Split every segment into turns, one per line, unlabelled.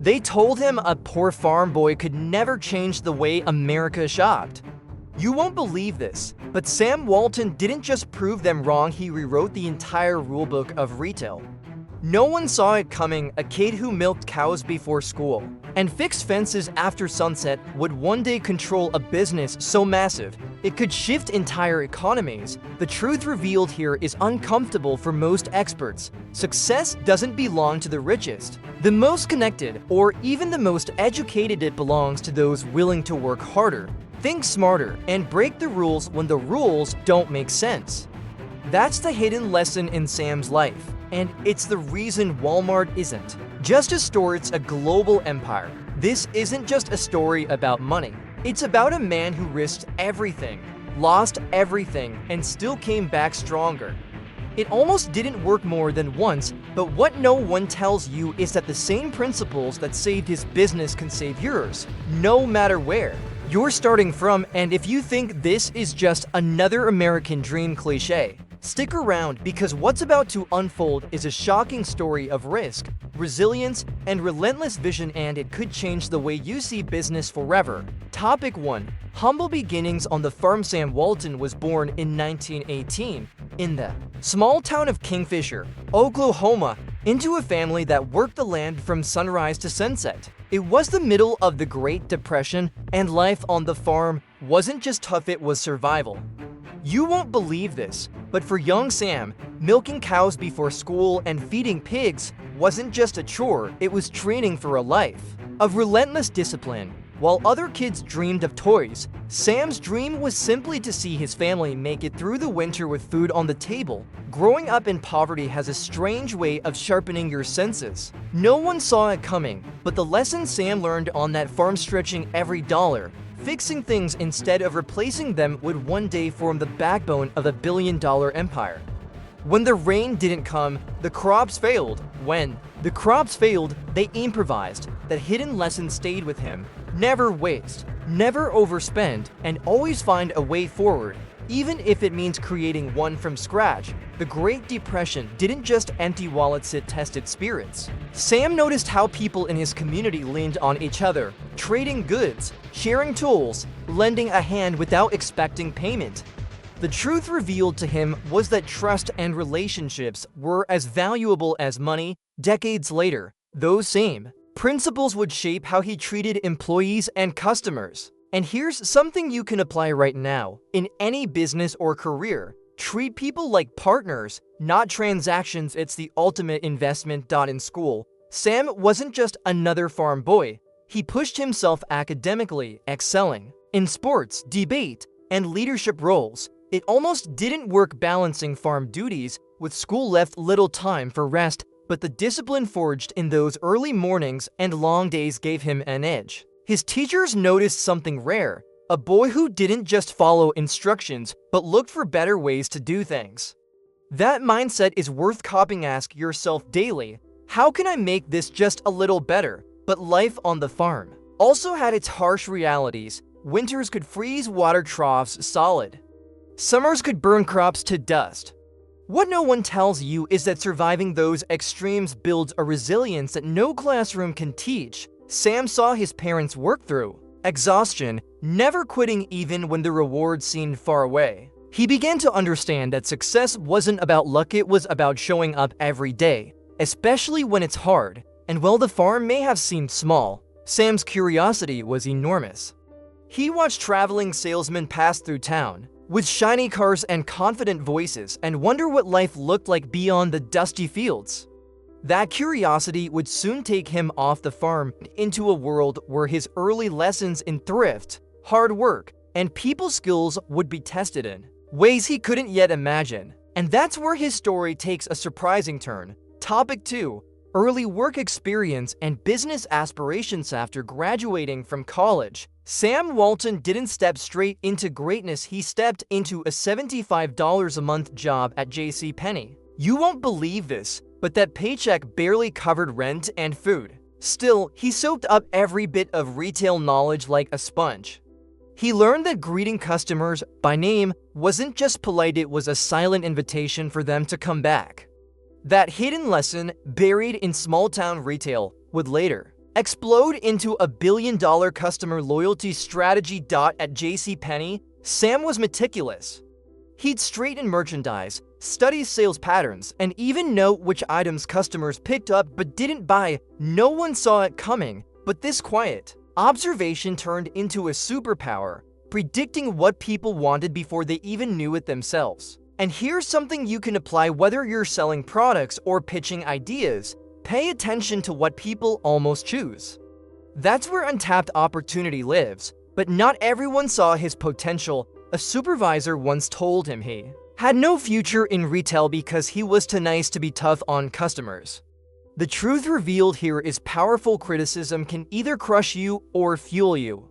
They told him a poor farm boy could never change the way America shopped. You won't believe this, but Sam Walton didn't just prove them wrong, he rewrote the entire rulebook of retail. No one saw it coming. A kid who milked cows before school and fixed fences after sunset would one day control a business so massive it could shift entire economies. The truth revealed here is uncomfortable for most experts. Success doesn't belong to the richest, the most connected, or even the most educated. It belongs to those willing to work harder, think smarter, and break the rules when the rules don't make sense. That's the hidden lesson in Sam's life, and it's the reason Walmart isn't just a store, it's a global empire. This isn't just a story about money. It's about a man who risked everything, lost everything, and still came back stronger. It almost didn't work more than once, but what no one tells you is that the same principles that saved his business can save yours, no matter where you're starting from. And if you think this is just another American dream cliche, stick around, because what's about to unfold is a shocking story of risk, resilience, and relentless vision, and it could change the way you see business forever. Topic 1. Humble beginnings on the farm. Sam Walton was born in 1918 in the small town of Kingfisher, Oklahoma, into a family that worked the land from sunrise to sunset. It was the middle of the Great Depression, and life on the farm wasn't just tough, it was survival. You won't believe this, but for young Sam, milking cows before school and feeding pigs wasn't just a chore, it was training for a life of relentless discipline. While other kids dreamed of toys, Sam's dream was simply to see his family make it through the winter with food on the table. Growing up in poverty has a strange way of sharpening your senses. No one saw it coming, but the lessons Sam learned on that farm, stretching every dollar, fixing things instead of replacing them, would one day form the backbone of a billion-dollar empire. When the rain didn't come, the crops failed. When the crops failed, they improvised. That hidden lesson stayed with him. Never waste, never overspend, and always find a way forward, even if it means creating one from scratch. The Great Depression didn't just empty wallets, it tested spirits. Sam noticed how people in his community leaned on each other, trading goods, sharing tools, lending a hand without expecting payment. The truth revealed to him was that trust and relationships were as valuable as money. Decades later, those same principles would shape how he treated employees and customers. And here's something you can apply right now. In any business or career, treat people like partners, not transactions. It's the ultimate investment. In school, Sam wasn't just another farm boy. He pushed himself academically, excelling in sports, debate, and leadership roles. It almost didn't work balancing farm duties with school, left little time for rest, but the discipline forged in those early mornings and long days gave him an edge. His teachers noticed something rare, a boy who didn't just follow instructions, but looked for better ways to do things. That mindset is worth copying. Ask yourself daily, how can I make this just a little better? But life on the farm also had its harsh realities. Winters could freeze water troughs solid. Summers could burn crops to dust. What no one tells you is that surviving those extremes builds a resilience that no classroom can teach. Sam saw his parents work through exhaustion, never quitting even when the reward seemed far away. He began to understand that success wasn't about luck, it was about showing up every day, especially when it's hard. And while the farm may have seemed small, Sam's curiosity was enormous. He watched traveling salesmen pass through town with shiny cars and confident voices and wonder what life looked like beyond the dusty fields. That curiosity would soon take him off the farm into a world where his early lessons in thrift, hard work, and people skills would be tested in ways he couldn't yet imagine. And that's where his story takes a surprising turn. Topic 2. Early work experience and business aspirations. After graduating from college, Sam Walton didn't step straight into greatness. He stepped into a $75 a month job at JCPenney. You won't believe this, but that paycheck barely covered rent and food. Still, he soaked up every bit of retail knowledge like a sponge. He learned that greeting customers by name wasn't just polite, it was a silent invitation for them to come back. That hidden lesson, buried in small-town retail, would later explode into a billion-dollar customer loyalty strategy. At JCPenney, Sam was meticulous. He'd straighten merchandise, study sales patterns, and even know which items customers picked up but didn't buy. No one saw it coming, but this quiet observation turned into a superpower, predicting what people wanted before they even knew it themselves. And here's something you can apply whether you're selling products or pitching ideas. Pay attention to what people almost choose. That's where untapped opportunity lives, but not everyone saw his potential. A supervisor once told him he had no future in retail because he was too nice to be tough on customers. The truth revealed here is powerful criticism can either crush you or fuel you.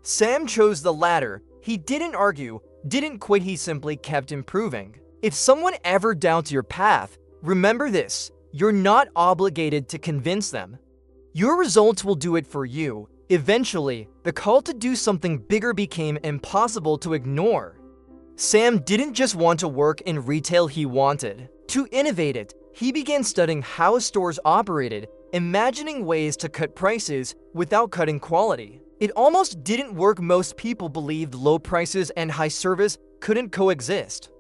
Sam chose the latter. He didn't argue, didn't quit, he simply kept improving. If someone ever doubts your path, remember this: you're not obligated to convince them. Your results will do it for you. Eventually, the call to do something bigger became impossible to ignore. Sam didn't just want to work in retail, he wanted to innovate it. He began studying how stores operated, imagining ways to cut prices without cutting quality. It almost didn't work. Most people believed low prices and high service couldn't coexist.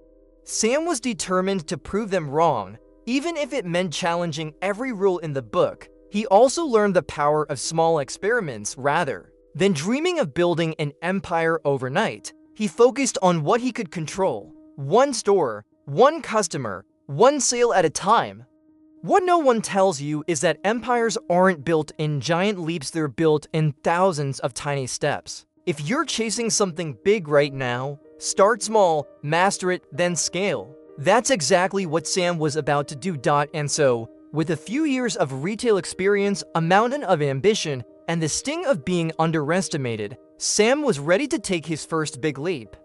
Sam was determined to prove them wrong, even if it meant challenging every rule in the book. He also learned the power of small experiments. Rather than dreaming of building an empire overnight, he focused on what he could control: one store, one customer, one sale at a time. What no one tells you is that empires aren't built in giant leaps, they're built in thousands of tiny steps. If you're chasing something big right now, start small, master it, then scale. That's exactly what Sam was about to do. And so, with a few years of retail experience, a mountain of ambition, and the sting of being underestimated, Sam was ready to take his first big leap.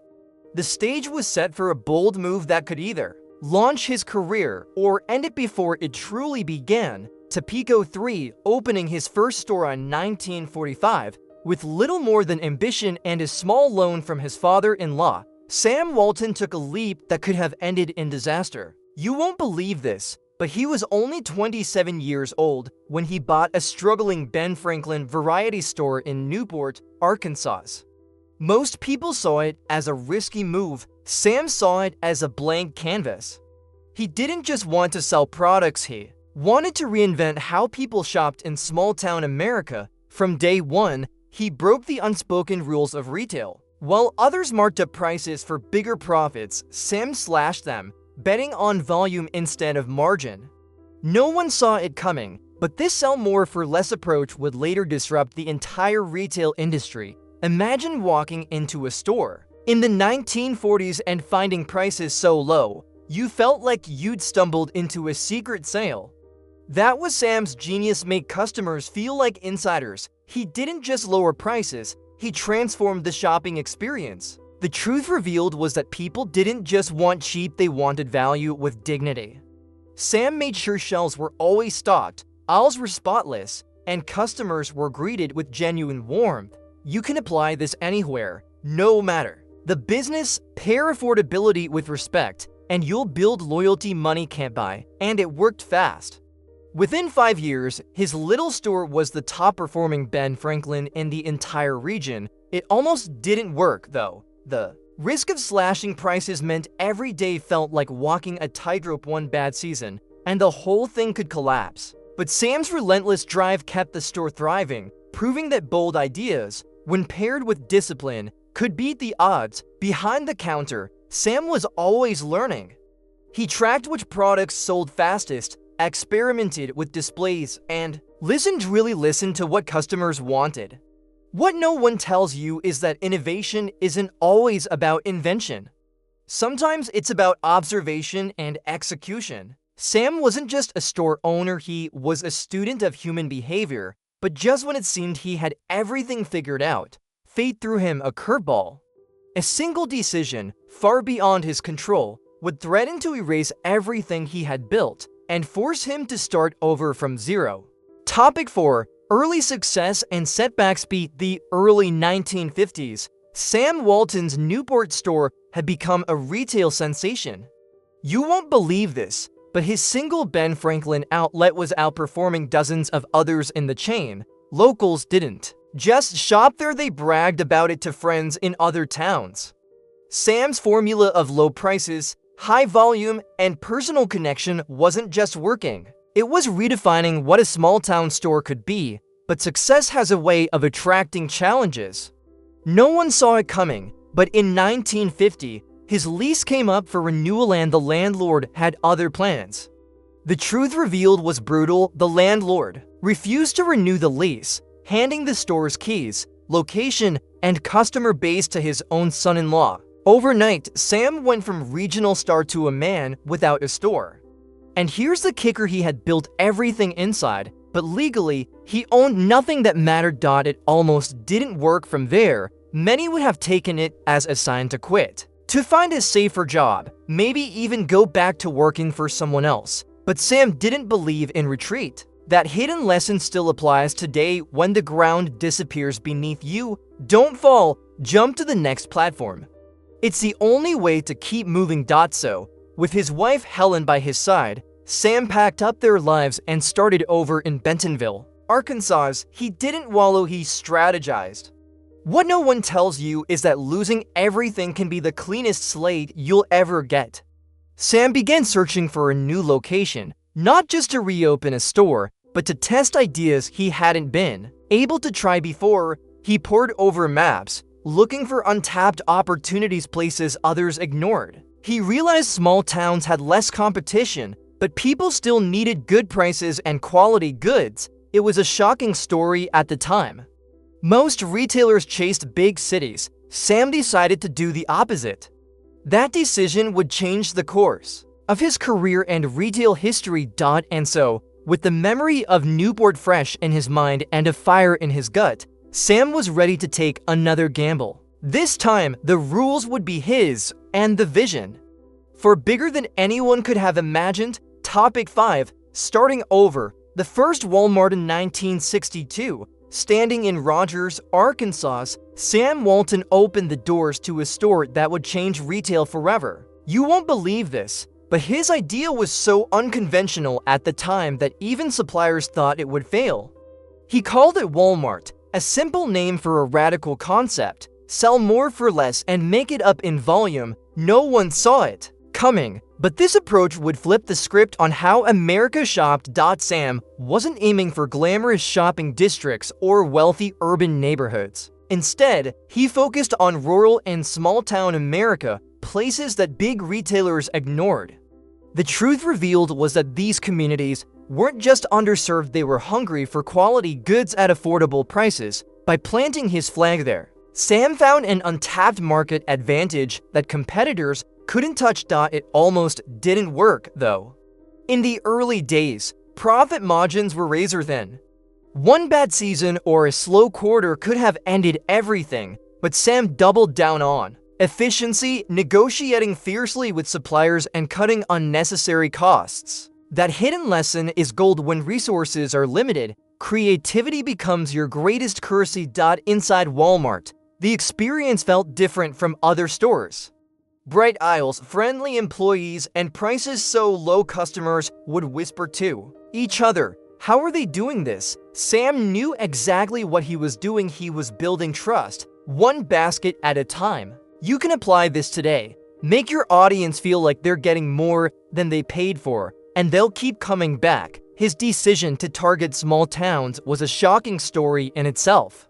The stage was set for a bold move that could either launch his career or end it before it truly began. Topeka 3, opening his first store in 1945, with little more than ambition and a small loan from his father-in-law, Sam Walton took a leap that could have ended in disaster. You won't believe this, but he was only 27 years old when he bought a struggling Ben Franklin variety store in Newport, Arkansas. Most people saw it as a risky move. Sam saw it as a blank canvas. He didn't just want to sell products, he wanted to reinvent how people shopped in small-town America. From day one, he broke the unspoken rules of retail. While others marked up prices for bigger profits, Sam slashed them, betting on volume instead of margin. No one saw it coming, but this sell more for less approach would later disrupt the entire retail industry. Imagine walking into a store in the 1940s and finding prices so low, you felt like you'd stumbled into a secret sale. That was Sam's genius: make customers feel like insiders. He didn't just lower prices, he transformed the shopping experience. The truth revealed was that people didn't just want cheap, they wanted value with dignity. Sam made sure shelves were always stocked, aisles were spotless, and customers were greeted with genuine warmth. You can apply this anywhere, no matter the business. Pair affordability with respect, and you'll build loyalty money can't buy. And it worked fast. Within 5 years, his little store was the top-performing Ben Franklin in the entire region. It almost didn't work, though. The risk of slashing prices meant every day felt like walking a tightrope. One bad season, and the whole thing could collapse. But Sam's relentless drive kept the store thriving, proving that bold ideas, when paired with discipline, could beat the odds. Behind the counter, Sam was always learning. He tracked which products sold fastest, experimented with displays, and really listened to what customers wanted. What no one tells you is that innovation isn't always about invention. Sometimes it's about observation and execution. Sam wasn't just a store owner, he was a student of human behavior. But just when it seemed he had everything figured out, fate threw him a curveball. A single decision, far beyond his control, would threaten to erase everything he had built and force him to start over from zero. Topic 4. Early success and setbacks. Beat the early 1950s, Sam Walton's Newport store had become a retail sensation. You won't believe this, but his single Ben Franklin outlet was outperforming dozens of others in the chain. Locals didn't just shop there, they bragged about it to friends in other towns. Sam's formula of low prices, high volume, and personal connection wasn't just working. It was redefining what a small-town store could be, but success has a way of attracting challenges. No one saw it coming, but in 1950, his lease came up for renewal and the landlord had other plans. The truth revealed was brutal. The landlord refused to renew the lease, handing the store's keys, location, and customer base to his own son-in-law. Overnight, Sam went from regional star to a man without a store. And here's the kicker: he had built everything inside, but legally, he owned nothing that mattered. It almost didn't work. From there, many would have taken it as a sign to quit, to find a safer job, maybe even go back to working for someone else. But Sam didn't believe in retreat. That hidden lesson still applies today. When the ground disappears beneath you, don't fall, jump to the next platform. It's the only way to keep moving. So, with his wife Helen by his side, Sam packed up their lives and started over in Bentonville, Arkansas. He didn't wallow, he strategized. What no one tells you is that losing everything can be the cleanest slate you'll ever get. Sam began searching for a new location, not just to reopen a store, but to test ideas he hadn't been able to try before. He pored over maps, looking for untapped opportunities, places others ignored. He realized small towns had less competition, but people still needed good prices and quality goods. It was a shocking story at the time. Most retailers chased big cities. Sam decided to do the opposite. That decision would change the course of his career and retail history. And so, with the memory of Newport fresh in his mind and a fire in his gut, Sam was ready to take another gamble. This time, the rules would be his, and the vision for bigger than anyone could have imagined. Topic 5. Starting over. The first Walmart in 1962. Standing in Rogers, Arkansas, Sam Walton opened the doors to a store that would change retail forever. You won't believe this, but his idea was so unconventional at the time that even suppliers thought it would fail. He called it Walmart, a simple name for a radical concept: sell more for less and make it up in volume. No one saw it coming, but this approach would flip the script on how America shopped. Sam wasn't aiming for glamorous shopping districts or wealthy urban neighborhoods. Instead, he focused on rural and small-town America, places that big retailers ignored. The truth revealed was that these communities weren't just underserved, they were hungry for quality goods at affordable prices. By planting his flag there, Sam found an untapped market advantage that competitors couldn't touch. It almost didn't work, though. In the early days, profit margins were razor thin. One bad season or a slow quarter could have ended everything, but Sam doubled down on efficiency, negotiating fiercely with suppliers, and cutting unnecessary costs. That hidden lesson is gold. When resources are limited, creativity becomes your greatest currency. Inside Walmart, the experience felt different from other stores. Bright aisles, friendly employees, and prices so low customers would whisper to each other, "How are they doing this?" Sam knew exactly what he was doing. He was building trust, one basket at a time. You can apply this today. Make your audience feel like they're getting more than they paid for, and they'll keep coming back. His decision to target small towns was a shocking story in itself.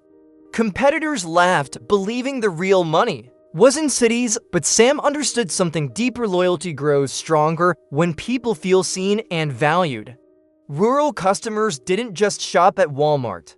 Competitors laughed, believing the real money was in cities, but Sam understood something deeper: loyalty grows stronger when people feel seen and valued. Rural customers didn't just shop at Walmart.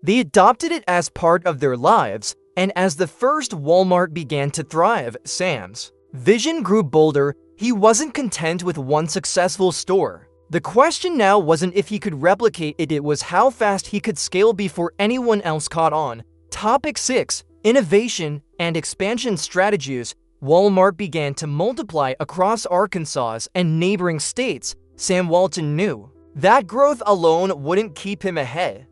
They adopted it as part of their lives, and as the first Walmart began to thrive, Sam's vision grew bolder. He wasn't content with one successful store. The question now wasn't if he could replicate it, it was how fast he could scale before anyone else caught on. Topic 6. Innovation and expansion strategies. Walmart began to multiply across Arkansas and neighboring states. Sam Walton knew that growth alone wouldn't keep him ahead.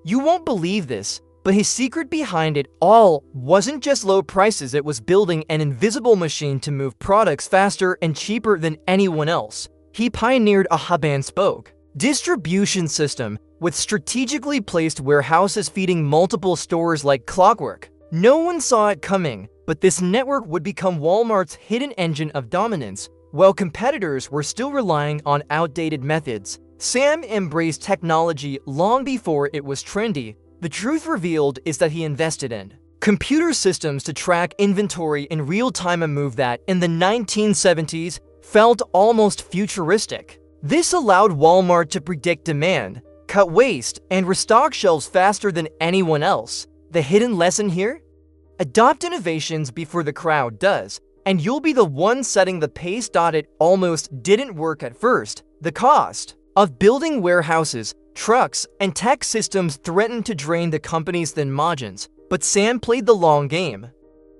You won't believe this, but his secret behind it all wasn't just low prices. It was building an invisible machine to move products faster and cheaper than anyone else. He pioneered a hub and spoke distribution system. with strategically placed warehouses feeding multiple stores like clockwork. No one saw it coming, but this network would become Walmart's hidden engine of dominance. While competitors were still relying on outdated methods, Sam embraced technology long before it was trendy. The truth revealed is that he invested in computer systems to track inventory in real time, a move that, in the 1970s, felt almost futuristic. This allowed Walmart to predict demand, cut waste, and restock shelves faster than anyone else. The hidden lesson here? Adopt innovations before the crowd does, and you'll be the one setting the pace. It almost didn't work at first. The cost of building warehouses, trucks, and tech systems threatened to drain the company's thin margins, but Sam played the long game.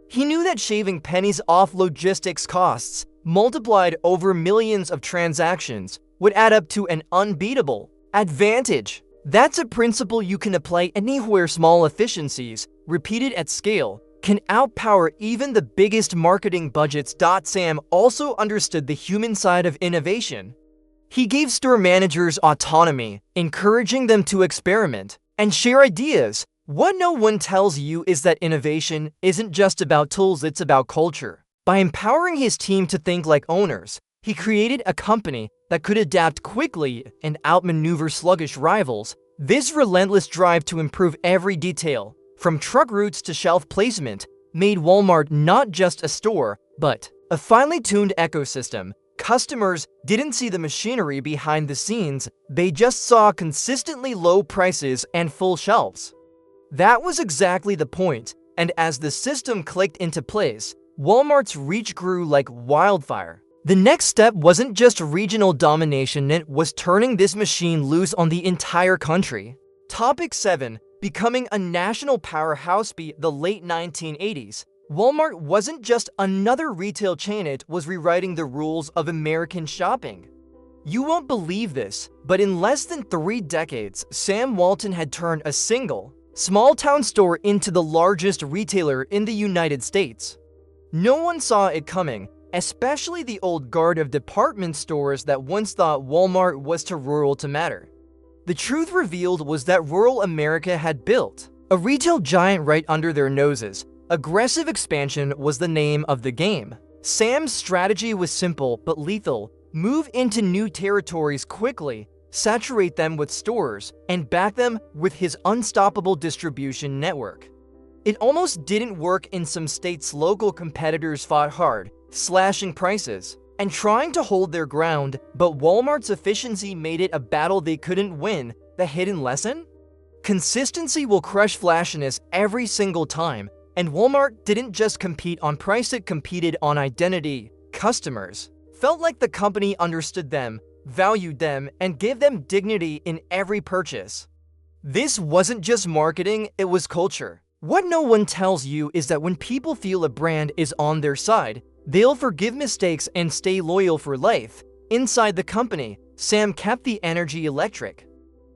He knew that shaving pennies off logistics costs, multiplied over millions of transactions, would add up to an unbeatable advantage. That's a principle you can apply anywhere. Small efficiencies, repeated at scale, can outpower even the biggest marketing budgets. Sam also understood the human side of innovation. He gave store managers autonomy, encouraging them to experiment and share ideas. What no one tells you is that innovation isn't just about tools, it's about culture. By empowering his team to think like owners, he created a company that could adapt quickly and outmaneuver sluggish rivals. This relentless drive to improve every detail, from truck routes to shelf placement, made Walmart not just a store, but a finely tuned ecosystem. Customers didn't see the machinery behind the scenes, they just saw consistently low prices and full shelves. That was exactly the point, and as the system clicked into place, Walmart's reach grew like wildfire. The next step wasn't just regional domination, it was turning this machine loose on the entire country. Topic 7. Becoming a national powerhouse. By the late 1980s, Walmart wasn't just another retail chain, it was rewriting the rules of American shopping. You won't believe this, but in less than 3 decades, Sam Walton had turned a single, small-town store into the largest retailer in the United States. No one saw it coming, especially the old guard of department stores that once thought Walmart was too rural to matter. The truth revealed was that rural America had built a retail giant right under their noses. Aggressive expansion was the name of the game. Sam's strategy was simple but lethal. Move into new territories quickly, saturate them with stores, and back them with his unstoppable distribution network. It almost didn't work in some states. Local competitors fought hard, slashing prices and trying to hold their ground, but Walmart's efficiency made it a battle they couldn't win. The hidden lesson? Consistency will crush flashiness every single time, and Walmart didn't just compete on price, it competed on identity. Customers felt like the company understood them, valued them, and gave them dignity in every purchase. This wasn't just marketing, it was culture. What no one tells you is that when people feel a brand is on their side, they'll forgive mistakes and stay loyal for life. Inside the company, Sam kept the energy electric.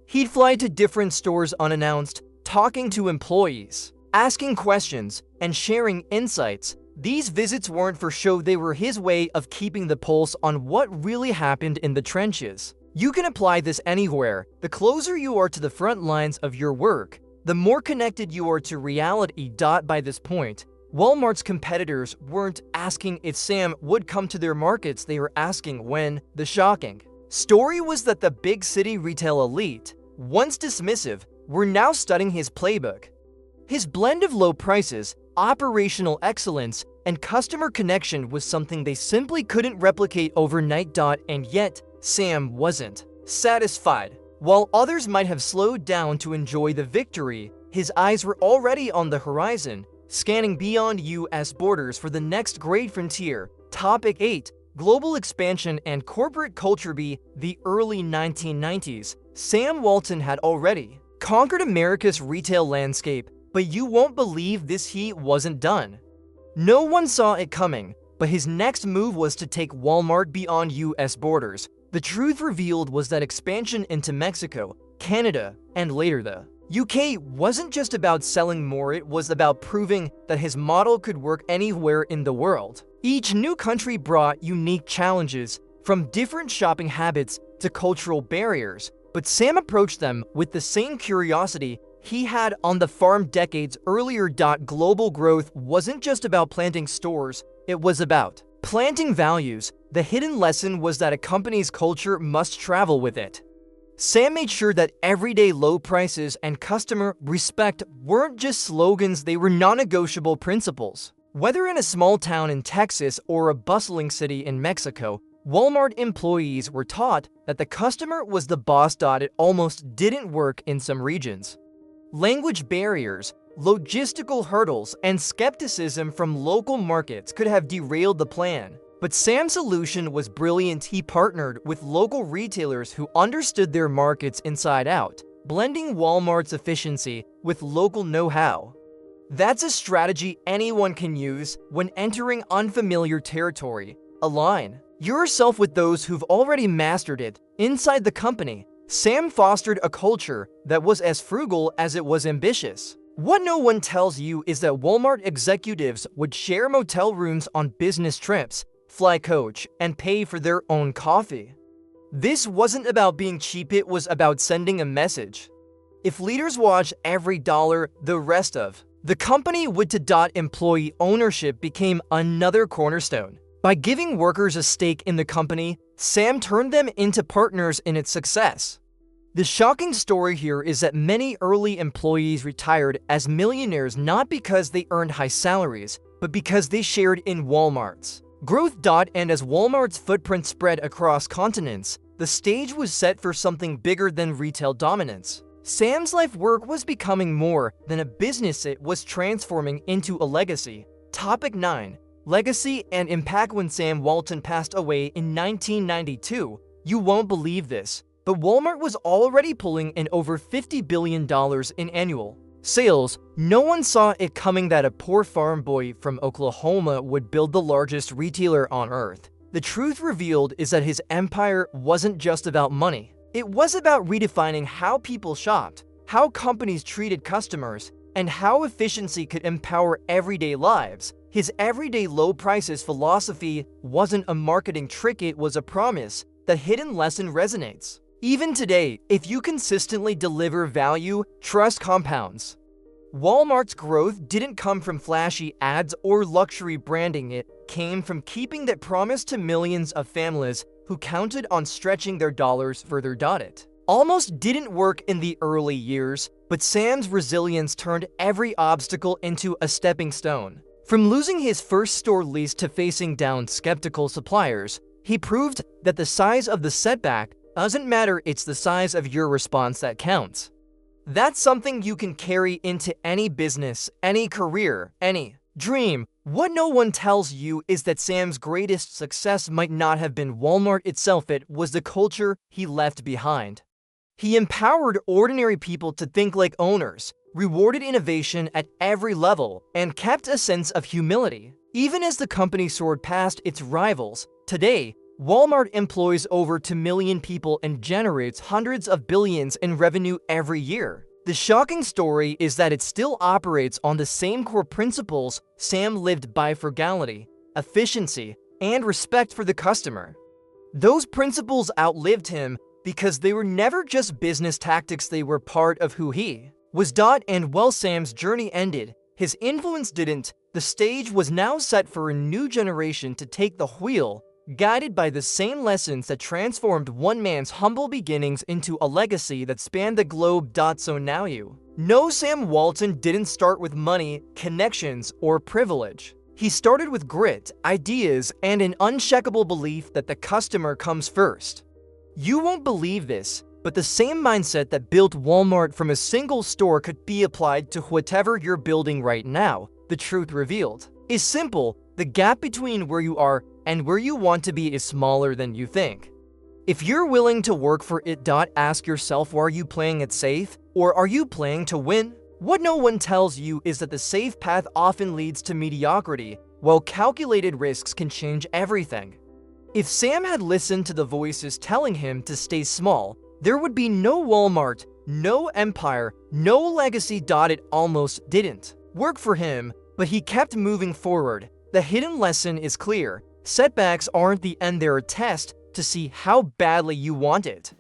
He'd fly to different stores unannounced, talking to employees, asking questions, and sharing insights. These visits weren't for show, they were his way of keeping the pulse on what really happened in the trenches. You can apply this anywhere. The closer you are to the front lines of your work, the more connected you are to reality. By this point, Walmart's competitors weren't asking if Sam would come to their markets, they were asking when. The shocking story was that the big city retail elite, once dismissive, were now studying his playbook. His blend of low prices, operational excellence, and customer connection was something they simply couldn't replicate overnight. And yet, Sam wasn't satisfied. While others might have slowed down to enjoy the victory, his eyes were already on the horizon, scanning beyond U.S. borders for the next great frontier. Topic 8. Global expansion and corporate culture. By the early 1990s, Sam Walton had already conquered America's retail landscape, but you won't believe this, he wasn't done. No one saw it coming, but his next move was to take Walmart beyond U.S. borders. The truth revealed was that expansion into Mexico, Canada, and later the UK wasn't just about selling more, it was about proving that his model could work anywhere in the world. Each new country brought unique challenges, from different shopping habits to cultural barriers. But Sam approached them with the same curiosity he had on the farm decades earlier. Global growth wasn't just about planting stores, it was about planting values. The hidden lesson was that a company's culture must travel with it. Sam made sure that everyday low prices and customer respect weren't just slogans, they were non-negotiable principles. Whether in a small town in Texas or a bustling city in Mexico, Walmart employees were taught that the customer was the boss. It almost didn't work in some regions. Language barriers, logistical hurdles, and skepticism from local markets could have derailed the plan. But Sam's solution was brilliant. He partnered with local retailers who understood their markets inside out, blending Walmart's efficiency with local know-how. That's a strategy anyone can use when entering unfamiliar territory. Align yourself with those who've already mastered it. Inside the company, Sam fostered a culture that was as frugal as it was ambitious. What no one tells you is that Walmart executives would share motel rooms on business trips, fly coach, and pay for their own coffee. This wasn't about being cheap, it was about sending a message. If leaders watch every dollar, the rest of the company would to. Employee ownership became another cornerstone. By giving workers a stake in the company, Sam turned them into partners in its success. The shocking story here is that many early employees retired as millionaires not because they earned high salaries, but because they shared in Walmart's growth. And as Walmart's footprint spread across continents, the stage was set for something bigger than retail dominance. Sam's life work was becoming more than a business, it was transforming into a legacy. Topic 9. Legacy and impact. When Sam Walton passed away in 1992, you won't believe this, but Walmart was already pulling in over $50 billion in annual sales. No one saw it coming that a poor farm boy from Oklahoma would build the largest retailer on earth. The truth revealed is that his empire wasn't just about money. It was about redefining how people shopped, how companies treated customers, and how efficiency could empower everyday lives. His everyday low prices philosophy wasn't a marketing trick, it was a promise. The hidden lesson resonates. Even today, if you consistently deliver value, trust compounds. Walmart's growth didn't come from flashy ads or luxury branding, it came from keeping that promise to millions of families who counted on stretching their dollars further. It almost didn't work in the early years, but Sam's resilience turned every obstacle into a stepping stone. From losing his first store lease to facing down skeptical suppliers, he proved that the size of the setback doesn't matter, it's the size of your response that counts. That's something you can carry into any business, any career, any dream. What no one tells you is that Sam's greatest success might not have been Walmart itself, it was the culture he left behind. He empowered ordinary people to think like owners, rewarded innovation at every level, and kept a sense of humility. Even as the company soared past its rivals, today, Walmart employs over 2 million people and generates hundreds of billions in revenue every year. The shocking story is that it still operates on the same core principles Sam lived by: frugality, efficiency, and respect for the customer. Those principles outlived him because they were never just business tactics, they were part of who he was. And while Sam's journey ended, his influence didn't. The stage was now set for a new generation to take the wheel, guided by the same lessons that transformed one man's humble beginnings into a legacy that spanned the globe. So now you know Sam Walton didn't start with money, connections, or privilege. He started with grit, ideas, and an unshakable belief that the customer comes first. You won't believe this, but the same mindset that built Walmart from a single store could be applied to whatever you're building right now. The truth revealed is simple: the gap between where you are and where you want to be is smaller than you think. If you're willing to work for it, ask yourself, are you playing it safe, or are you playing to win? What no one tells you is that the safe path often leads to mediocrity, while calculated risks can change everything. If Sam had listened to the voices telling him to stay small, there would be no Walmart, no empire, no legacy. It almost didn't work for him, but he kept moving forward. The hidden lesson is clear: setbacks aren't the end, they're a test to see how badly you want it.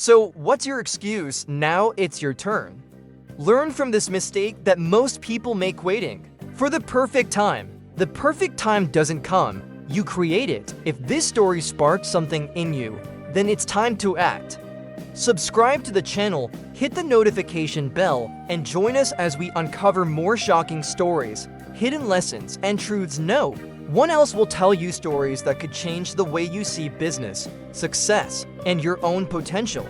So, what's your excuse? Now it's your turn. Learn from this mistake that most people make waiting for the perfect time. The perfect time doesn't come, you create it. If this story sparked something in you, then it's time to act. Subscribe to the channel, hit the notification bell, and join us as we uncover more shocking stories, hidden lessons, and truths no one else will tell you. Stories that could change the way you see business, success, and your own potential.